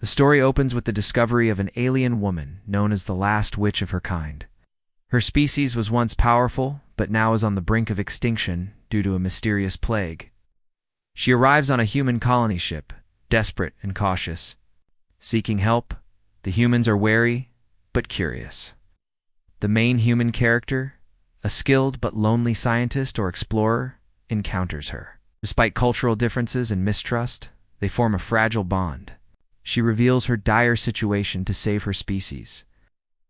The story opens with the discovery of an alien woman known as the last witch of her kind. Her species was once powerful, but now is on the brink of extinction due to a mysterious plague. She arrives on a human colony ship, desperate and cautious. Seeking help, the humans are wary, but curious. The main human character, a skilled but lonely scientist or explorer, encounters her. Despite cultural differences and mistrust, they form a fragile bond. She reveals her dire situation to save her species.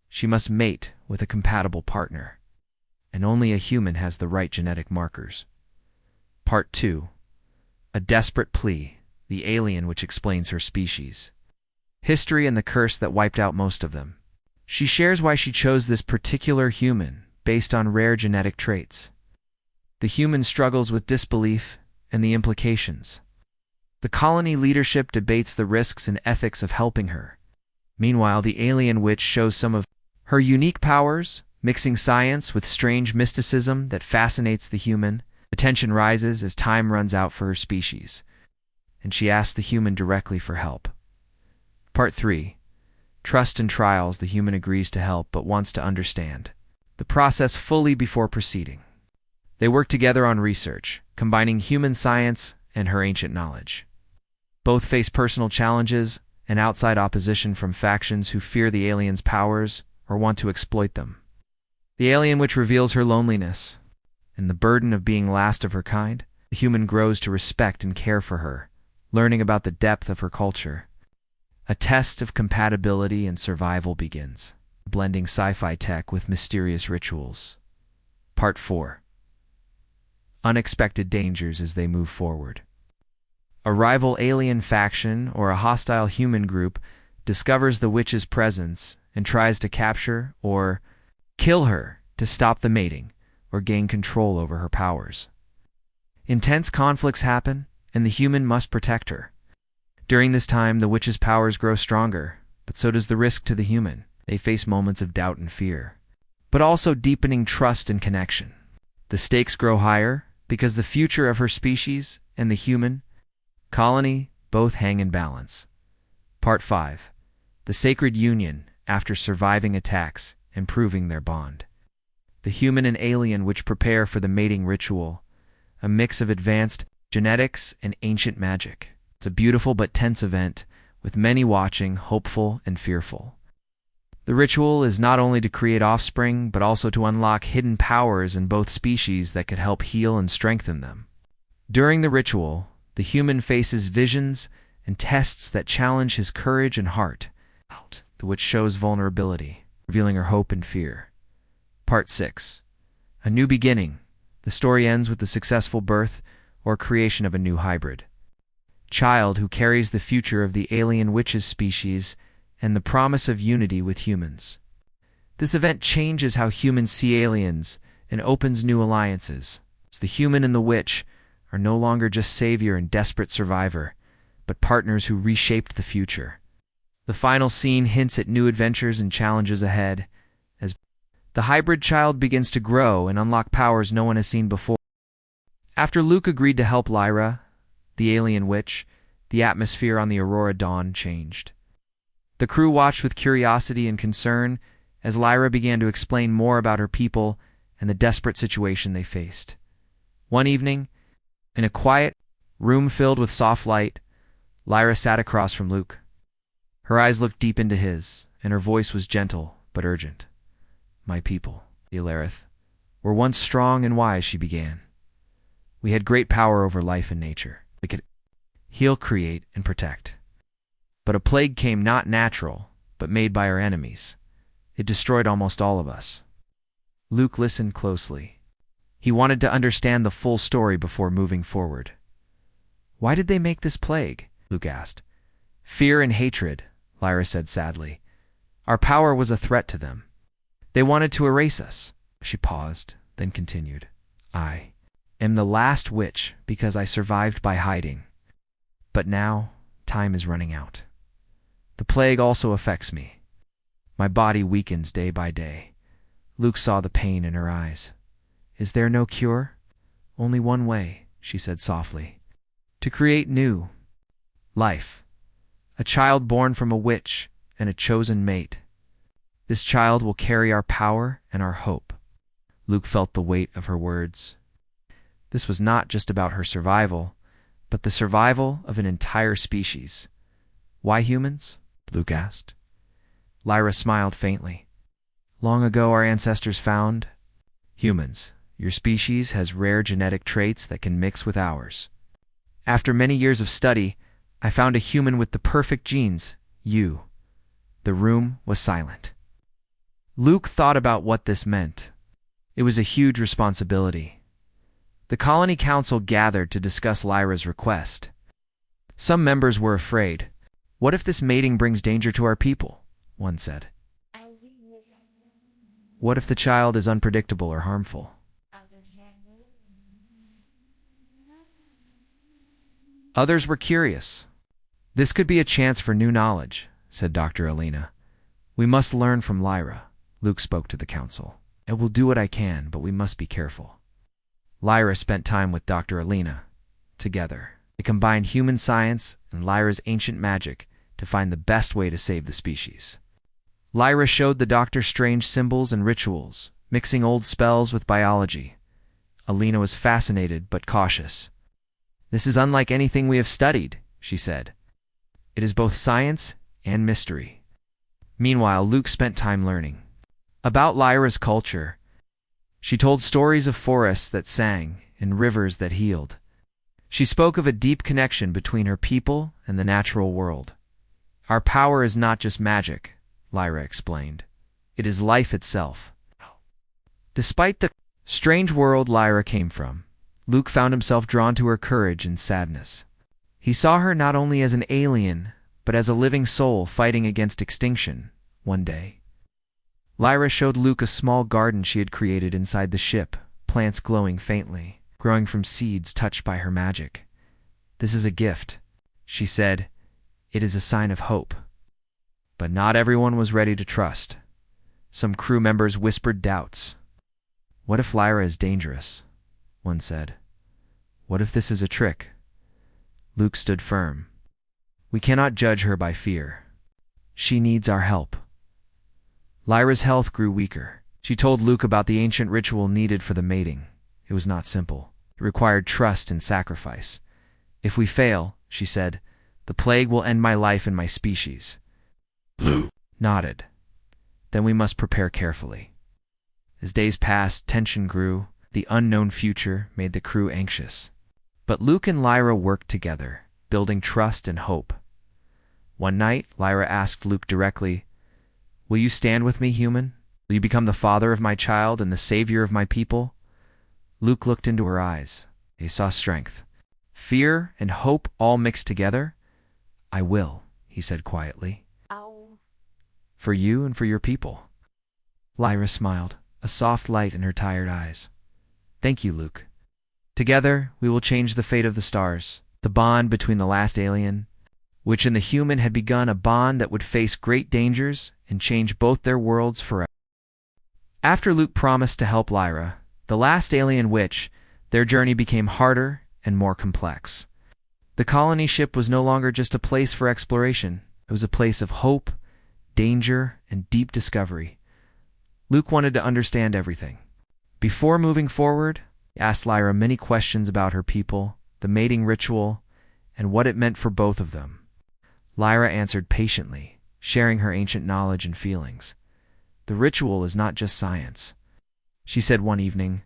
She must mate with a compatible partner, and only a human has the right genetic markers. Part 2. A desperate plea, the alien which explains her species. History and the curse that wiped out most of them. She shares why she chose this particular human based on rare genetic traits. The human struggles with disbelief and the implications. The colony leadership debates the risks and ethics of helping her. Meanwhile, the alien witch shows some of her unique powers, mixing science with strange mysticism that fascinates the human. The tension rises as time runs out for her species, and she asks the human directly for help. Part 3. Trust and trials. The human agrees to help but wants to understand the process fully before proceeding. They work together on research, combining human science and her ancient knowledge. Both face personal challenges and outside opposition from factions who fear the alien's powers or want to exploit them. The alien witch reveals her loneliness and the burden of being last of her kind. The human grows to respect and care for her, learning about the depth of her culture. A test of compatibility and survival begins, blending sci-fi tech with mysterious rituals. Part 4. Unexpected dangers as they move forward. A rival alien faction or a hostile human group discovers the witch's presence and tries to capture or kill her to stop the mating or gain control over her powers. Intense conflicts happen, and the human must protect her. During this time, the witch's powers grow stronger, but so does the risk to the human. They face moments of doubt and fear, but also deepening trust and connection. The stakes grow higher because the future of her species and the human colony both hang in balance. Part 5. The sacred union after surviving attacks and proving their bond. The human and alien which prepare for the mating ritual, a mix of advanced genetics and ancient magic. It's a beautiful but tense event, with many watching, hopeful and fearful. The ritual is not only to create offspring, but also to unlock hidden powers in both species that could help heal and strengthen them. During the ritual, the human faces visions and tests that challenge his courage and heart, the witch shows vulnerability, revealing her hope and fear. Part 6. A new beginning. The story ends with the successful birth or creation of a new hybrid child who carries the future of the alien witch's species and the promise of unity with humans. This event changes how humans see aliens and opens new alliances. The human and the witch are no longer just savior and desperate survivor, but partners who reshaped the future. The final scene hints at new adventures and challenges ahead, as the hybrid child begins to grow and unlock powers no one has seen before. After Luke agreed to help Lyra, the alien witch, the atmosphere on the Aurora Dawn changed. The crew watched with curiosity and concern as Lyra began to explain more about her people and the desperate situation they faced. One evening, in a quiet room filled with soft light, Lyra sat across from Luke. Her eyes looked deep into his, and her voice was gentle but urgent. "My people, the Alarith, were once strong and wise," she began. "We had great power over life and nature. We could heal, create, and protect. But a plague came, not natural, but made by our enemies. It destroyed almost all of us." Luke listened closely. He wanted to understand the full story before moving forward. "Why did they make this plague?" Luke asked. "Fear and hatred," Lyra said sadly. "Our power was a threat to them. They wanted to erase us." She paused, then continued. "I am the last witch because I survived by hiding. But now, time is running out. The plague also affects me. My body weakens day by day." Luke saw the pain in her eyes. "Is there no cure?" "Only one way," she said softly. "To create new life. A child born from a witch and a chosen mate. This child will carry our power and our hope. Luke felt the weight of her words. This was not just about her survival, but the survival of an entire species. Why humans? Luke asked. Lyra smiled faintly. Long ago our ancestors found humans. Your species has rare genetic traits that can mix with ours. After many years of study, I found a human with the perfect genes, you. The room was silent. Luke thought about what this meant. It was a huge responsibility. The colony council gathered to discuss Lyra's request. Some members were afraid. What if this mating brings danger to our people? One said. What if the child is unpredictable or harmful? Others were curious. This could be a chance for new knowledge, said Dr. Alina. We must learn from Lyra, Luke spoke to the council. I will do what I can, but we must be careful. Lyra spent time with Dr. Alina. Together, they combined human science and Lyra's ancient magic to find the best way to save the species. Lyra showed the doctor strange symbols and rituals, mixing old spells with biology. Alina was fascinated but cautious. This is unlike anything we have studied, she said. It is both science and mystery. Meanwhile, Luke spent time learning about Lyra's culture. She told stories of forests that sang and rivers that healed. She spoke of a deep connection between her people and the natural world. Our power is not just magic, Lyra explained. It is life itself. Despite the strange world Lyra came from, Luke found himself drawn to her courage and sadness. He saw her not only as an alien, but as a living soul fighting against extinction. One day, Lyra showed Luke a small garden she had created inside the ship, plants glowing faintly, growing from seeds touched by her magic. This is a gift, she said. It is a sign of hope. But not everyone was ready to trust. Some crew members whispered doubts. What if Lyra is dangerous? One said. What if this is a trick? Luke stood firm. We cannot judge her by fear. She needs our help. Lyra's health grew weaker. She told Luke about the ancient ritual needed for the mating. It was not simple. It required trust and sacrifice. If we fail, she said, the plague will end my life and my species. Luke nodded. Then we must prepare carefully. As days passed, tension grew. The unknown future made the crew anxious. But Luke and Lyra worked together, building trust and hope. One night, Lyra asked Luke directly, Will you stand with me, human? Will you become the father of my child and the savior of my people? Luke looked into her eyes. He saw strength. Fear and hope all mixed together. I will, he said quietly. Ow. For you and for your people. Lyra smiled, a soft light in her tired eyes. Thank you, Luke. Together, we will change the fate of the stars. The bond between the last alien, which and the human had begun a bond that would face great dangers and change both their worlds forever. After Luke promised to help Lyra, the last alien witch, their journey became harder and more complex. The colony ship was no longer just a place for exploration. It was a place of hope, danger, and deep discovery. Luke wanted to understand everything. Before moving forward, he asked Lyra many questions about her people, the mating ritual, and what it meant for both of them. Lyra answered patiently, sharing her ancient knowledge and feelings. The ritual is not just science. She said one evening,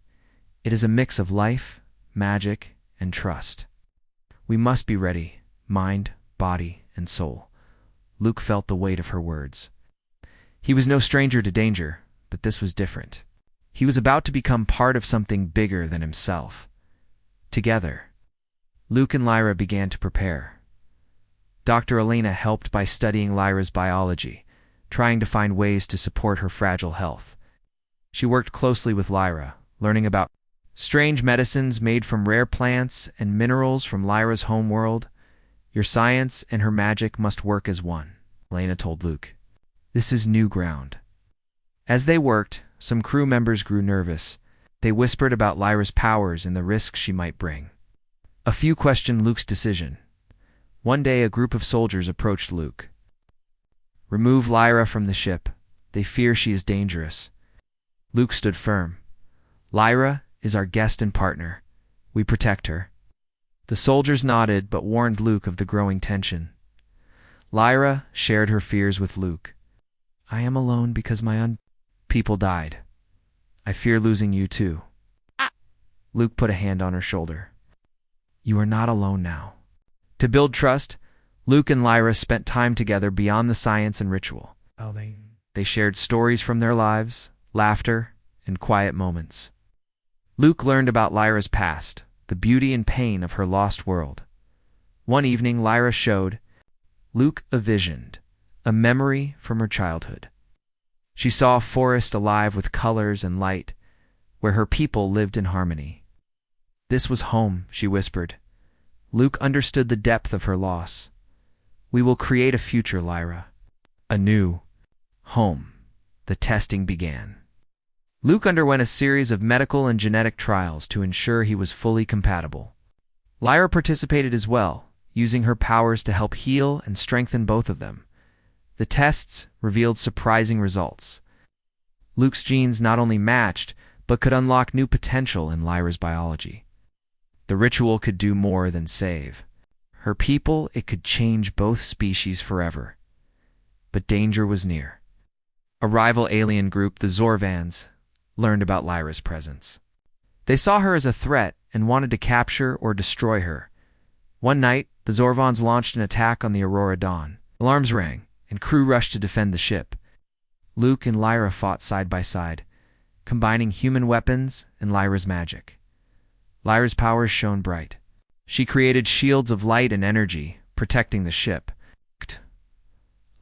it is a mix of life, magic, and trust. We must be ready, mind, body, and soul. Luke felt the weight of her words. He was no stranger to danger, but this was different. He was about to become part of something bigger than himself. Together, Luke and Lyra began to prepare. Dr. Elena helped by studying Lyra's biology, trying to find ways to support her fragile health. She worked closely with Lyra, learning about strange medicines made from rare plants and minerals from Lyra's homeworld. Your science and her magic must work as one, Elena told Luke. This is new ground. As they worked, some crew members grew nervous. They whispered about Lyra's powers and the risks she might bring. A few questioned Luke's decision. One day, a group of soldiers approached Luke. "Remove Lyra from the ship. They fear she is dangerous." Luke stood firm. "Lyra is our guest and partner. We protect her." The soldiers nodded but warned Luke of the growing tension. Lyra shared her fears with Luke. "I am alone because my people died. I fear losing you too." Luke put a hand on her shoulder. "You are not alone now." To build trust, Luke and Lyra spent time together beyond the science and ritual. They shared stories from their lives, laughter, and quiet moments. Luke learned about Lyra's past, the beauty and pain of her lost world. One evening, Lyra showed Luke a vision, a memory from her childhood. She saw a forest alive with colors and light, where her people lived in harmony. "This was home," she whispered. Luke understood the depth of her loss. "We will create a future, Lyra. A new home." The testing began. Luke underwent a series of medical and genetic trials to ensure he was fully compatible. Lyra participated as well, using her powers to help heal and strengthen both of them. The tests revealed surprising results. Luke's genes not only matched, but could unlock new potential in Lyra's biology. The ritual could do more than save her people. It could change both species forever. But danger was near. A rival alien group, the Zorvans, learned about Lyra's presence. They saw her as a threat and wanted to capture or destroy her. One night, the Zorvans launched an attack on the Aurora Dawn. Alarms rang, and crew rushed to defend the ship. Luke and Lyra fought side by side, combining human weapons and Lyra's magic. Lyra's powers shone bright. She created shields of light and energy, protecting the ship.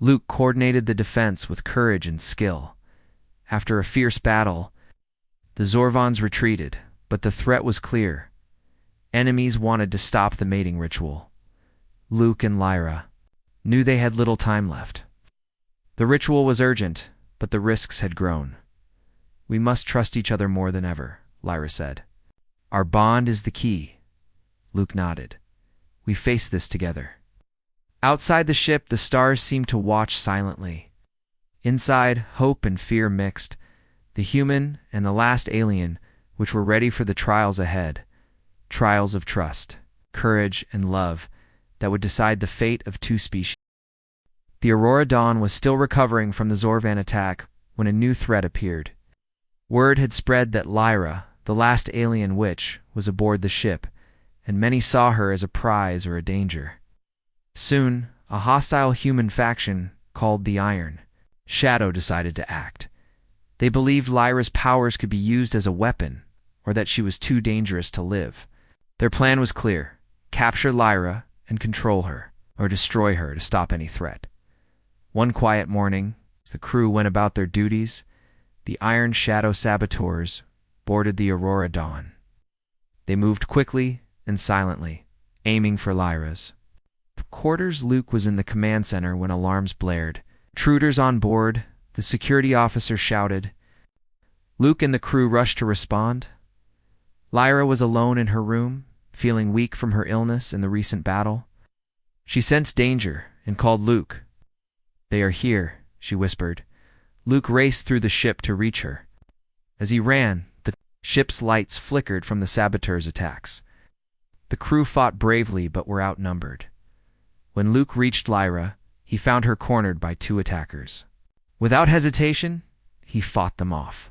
Luke coordinated the defense with courage and skill. After a fierce battle, the Zorvans retreated, but the threat was clear. Enemies wanted to stop the mating ritual. Luke and Lyra knew they had little time left. The ritual was urgent, but the risks had grown. "We must trust each other more than ever," Lyra said. "Our bond is the key." Luke nodded. "We face this together." Outside the ship, the stars seemed to watch silently. Inside, hope and fear mixed. The human and the last alien, which were ready for the trials ahead. Trials of trust, courage, and love that would decide the fate of two species. The Aurora Dawn was still recovering from the Zorvan attack when a new threat appeared. Word had spread that Lyra, the last alien witch, was aboard the ship, and many saw her as a prize or a danger. Soon, a hostile human faction called the Iron Shadow decided to act. They believed Lyra's powers could be used as a weapon, or that she was too dangerous to live. Their plan was clear: capture Lyra and control her, or destroy her to stop any threat. One quiet morning, as the crew went about their duties, the Iron Shadow saboteurs boarded the Aurora Dawn. They moved quickly and silently, aiming for Lyra's quarters. Luke was in the command center when alarms blared. "Intruders on board," the security officer shouted. Luke and the crew rushed to respond. Lyra was alone in her room, feeling weak from her illness in the recent battle. She sensed danger and called Luke. "They are here," she whispered. Luke raced through the ship to reach her. As he ran, the ship's lights flickered from the saboteurs' attacks. The crew fought bravely but were outnumbered. When Luke reached Lyra, he found her cornered by two attackers. Without hesitation, he fought them off.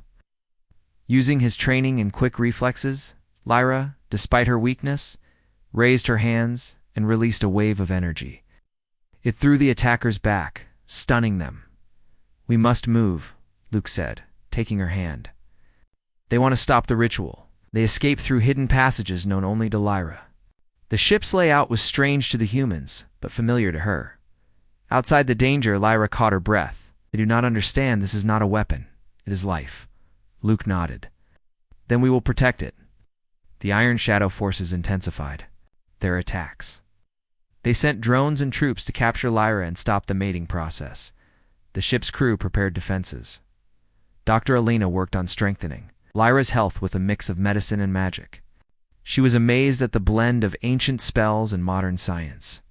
Using his training and quick reflexes, Lyra, despite her weakness, raised her hands and released a wave of energy. It threw the attackers back, stunning them. "We must move," Luke said, taking her hand. "They want to stop the ritual." They escaped through hidden passages known only to Lyra. The ship's layout was strange to the humans, but familiar to her. Outside the danger, Lyra caught her breath. "They do not understand this is not a weapon. It is life." Luke nodded. "Then we will protect it." The Iron Shadow forces intensified their attacks. They sent drones and troops to capture Lyra and stop the mating process. The ship's crew prepared defenses. Dr. Alina worked on strengthening Lyra's health with a mix of medicine and magic. She was amazed at the blend of ancient spells and modern science.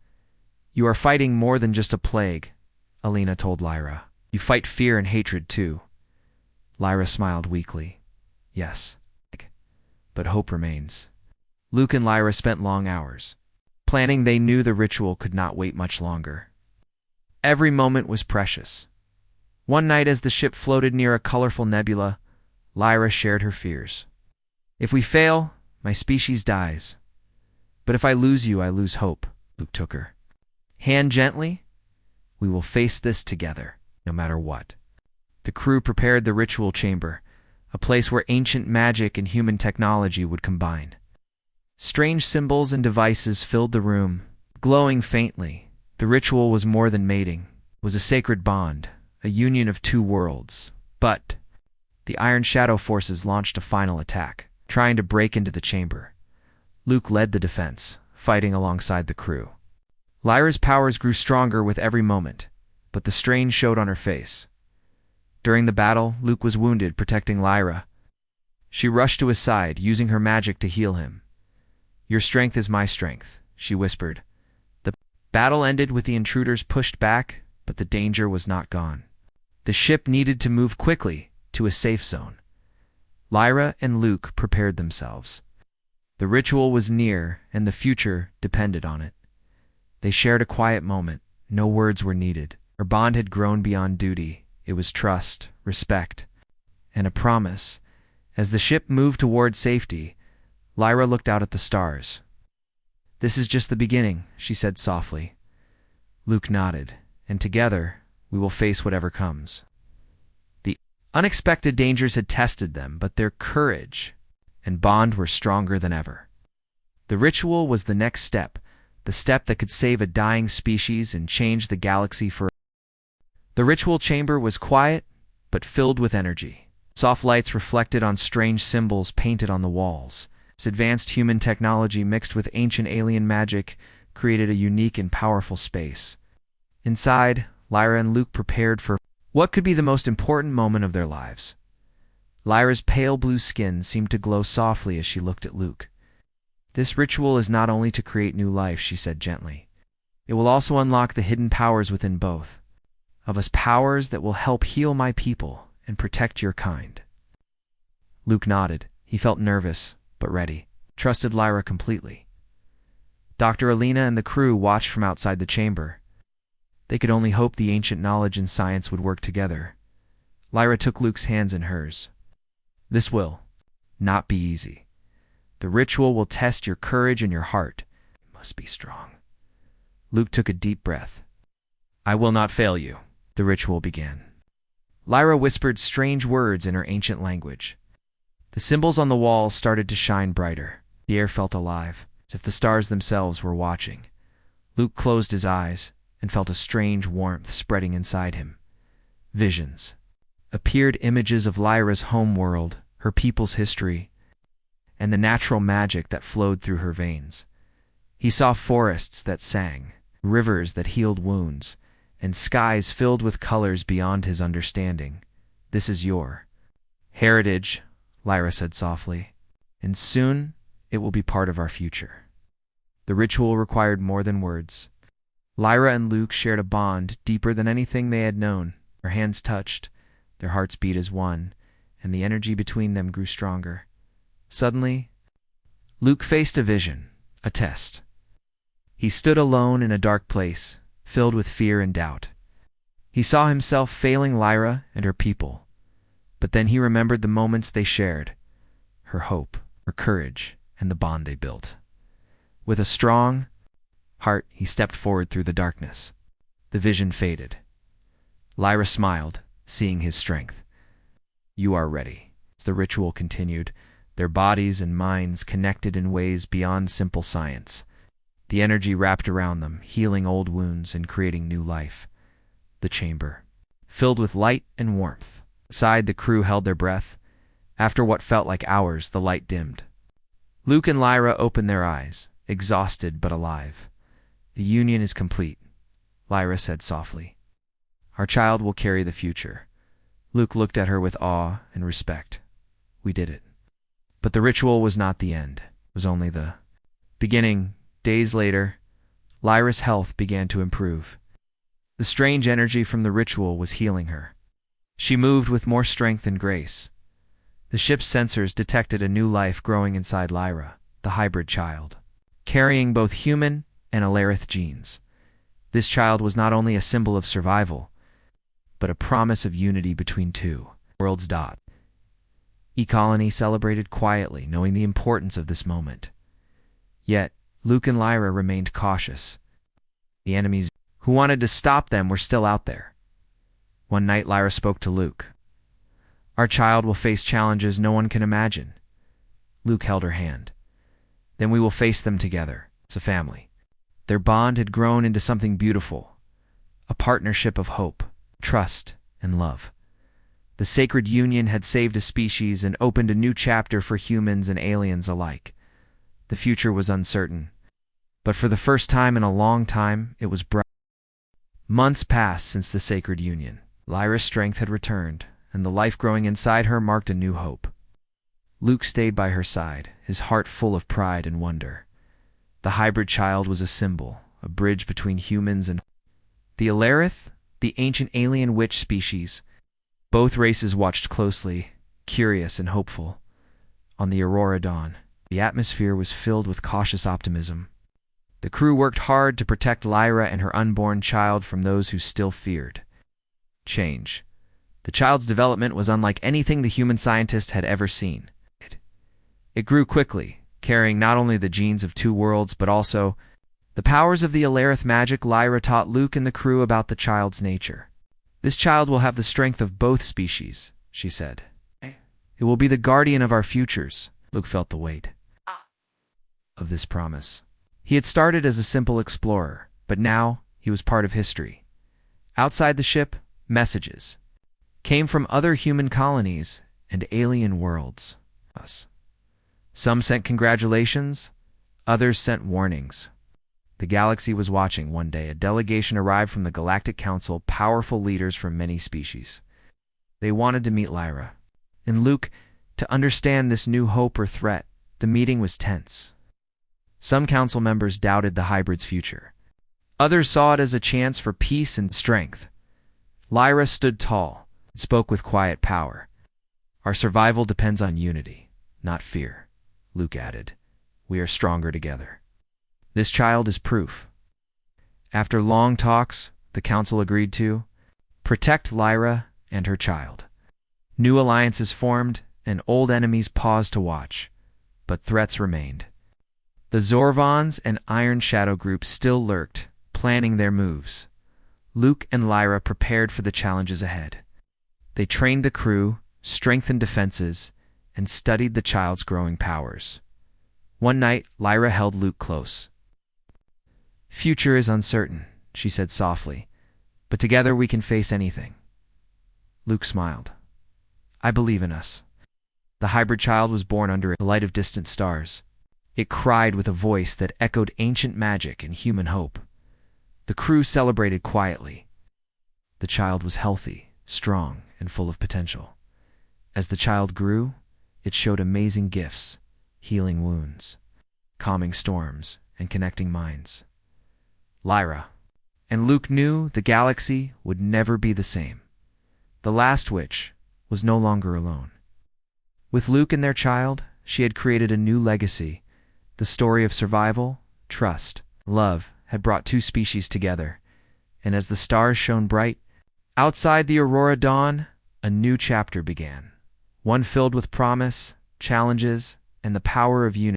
You are fighting more than just a plague, Alina told Lyra. You fight fear and hatred too. Lyra smiled weakly. Yes, but hope remains. Luke and Lyra spent long hours planning. They knew the ritual could not wait much longer. Every moment was precious. One night, as the ship floated near a colorful nebula, Lyra shared her fears. If we fail, my species dies. But if I lose you, I lose hope. Luke took her hand gently. We will face this together, no matter what. The crew prepared the ritual chamber, a place where ancient magic and human technology would combine. Strange symbols and devices filled the room, glowing faintly. The ritual was more than mating. It was a sacred bond, a union of two worlds. But the Iron Shadow forces launched a final attack, trying to break into the chamber. Luke led the defense, fighting alongside the crew. Lyra's powers grew stronger with every moment, but the strain showed on her face. During the battle, Luke was wounded protecting Lyra. She rushed to his side, using her magic to heal him. Your strength is my strength, she whispered. The battle ended with the intruders pushed back, but the danger was not gone. The ship needed to move quickly to a safe zone. Lyra and Luke prepared themselves. The ritual was near, and the future depended on it. They shared a quiet moment. No words were needed. Our bond had grown beyond duty. It was trust, respect, and a promise. As the ship moved toward safety, Lyra looked out at the stars. This is just the beginning, she said softly. Luke nodded, and together we will face whatever comes. The unexpected dangers had tested them, but their courage and bond were stronger than ever. The ritual was the next step, the step that could save a dying species and change the galaxy forever. The ritual chamber was quiet, but filled with energy. Soft lights reflected on strange symbols painted on the walls. This advanced human technology mixed with ancient alien magic created a unique and powerful space. Inside, Lyra and Luke prepared for what could be the most important moment of their lives. Lyra's pale blue skin seemed to glow softly as she looked at Luke. This ritual is not only to create new life, she said gently. It will also unlock the hidden powers within both of us, powers that will help heal my people and protect your kind. Luke nodded. He felt nervous, but ready. Trusted Lyra completely. Dr. Alina and the crew watched from outside the chamber. They could only hope the ancient knowledge and science would work together. Lyra took Luke's hands in hers. This will not be easy. The ritual will test your courage and your heart. You must be strong. Luke took a deep breath. I will not fail you. The ritual began. Lyra whispered strange words in her ancient language. The symbols on the walls started to shine brighter. The air felt alive, as if the stars themselves were watching. Luke closed his eyes and felt a strange warmth spreading inside him. Visions appeared, images of Lyra's home world, her people's history, and the natural magic that flowed through her veins. He saw forests that sang, rivers that healed wounds, and skies filled with colors beyond his understanding. This is your heritage, Lyra said softly, and soon it will be part of our future. The ritual required more than words. Lyra and Luke shared a bond deeper than anything they had known. Their hands touched, their hearts beat as one, and the energy between them grew stronger. Suddenly, Luke faced a vision, a test. He stood alone in a dark place, filled with fear and doubt. He saw himself failing Lyra and her people, but then he remembered the moments they shared, her hope, her courage, and the bond they built. With a strong heart, he stepped forward through the darkness. The vision faded. Lyra smiled, seeing his strength. You are ready. As the ritual continued, their bodies and minds connected in ways beyond simple science. The energy wrapped around them, healing old wounds and creating new life. The chamber, filled with light and warmth. Inside, the crew held their breath. After what felt like hours, the light dimmed. Luke and Lyra opened their eyes, exhausted but alive. The union is complete, Lyra said softly. Our child will carry the future. Luke looked at her with awe and respect. We did it. But the ritual was not the end. It was only the beginning. Days later, Lyra's health began to improve. The strange energy from the ritual was healing her. She moved with more strength and grace. The ship's sensors detected a new life growing inside Lyra, the hybrid child, carrying both human and Alarith genes. This child was not only a symbol of survival, but a promise of unity between two worlds. E-Colony celebrated quietly, knowing the importance of this moment. Yet, Luke and Lyra remained cautious. The enemies who wanted to stop them were still out there. One night, Lyra spoke to Luke. "Our child will face challenges no one can imagine." Luke held her hand. "Then we will face them together, as a family." Their bond had grown into something beautiful, a partnership of hope, trust, and love. The sacred union had saved a species and opened a new chapter for humans and aliens alike. The future was uncertain, but for the first time in a long time, it was bright. Months passed since the sacred union. Lyra's strength had returned, and the life growing inside her marked a new hope. Luke stayed by her side, his heart full of pride and wonder. The hybrid child was a symbol, a bridge between humans and the Alarith, the ancient alien witch species. Both races watched closely, curious and hopeful. On the Aurora dawn, the atmosphere was filled with cautious optimism. The crew worked hard to protect Lyra and her unborn child from those who still feared change. The child's development was unlike anything the human scientists had ever seen. It grew quickly, carrying not only the genes of two worlds but also the powers of the Alarith magic. Lyra taught Luke and the crew about the child's nature. "This child will have the strength of both species," she said. "It will be the guardian of our futures." Luke felt the weight of this promise. He had started as a simple explorer, but now he was part of history. Outside the ship, messages came from other human colonies and alien worlds. Some sent congratulations, others sent warnings. The galaxy was watching. One day, a delegation arrived from the Galactic Council, powerful leaders from many species. They wanted to meet Lyra and Luke to understand this new hope or threat. The meeting was tense. Some council members doubted the hybrid's future. Others saw it as a chance for peace and strength. Lyra stood tall and spoke with quiet power. "Our survival depends on unity, not fear," Luke added. "We are stronger together." This child is proof. After long talks, the council agreed to protect Lyra and her child. New alliances formed, and old enemies paused to watch, but threats remained. The Zorvons and Iron Shadow groups still lurked, planning their moves. Luke and Lyra prepared for the challenges ahead. They trained the crew, strengthened defenses, and studied the child's growing powers. One night, Lyra held Luke close. "Future is uncertain," she said softly, "but together we can face anything." Luke smiled. "I believe in us." The hybrid child was born under the light of distant stars. It cried with a voice that echoed ancient magic and human hope. The crew celebrated quietly. The child was healthy, strong, and full of potential. As the child grew, it showed amazing gifts, healing wounds, calming storms, and connecting minds. Lyra and Luke knew the galaxy would never be the same. The last witch was no longer alone. With Luke and their child, she had created a new legacy. The story of survival, trust, love had brought two species together, and as the stars shone bright, outside the Aurora dawn, a new chapter began. One filled with promise, challenges, and the power of unity.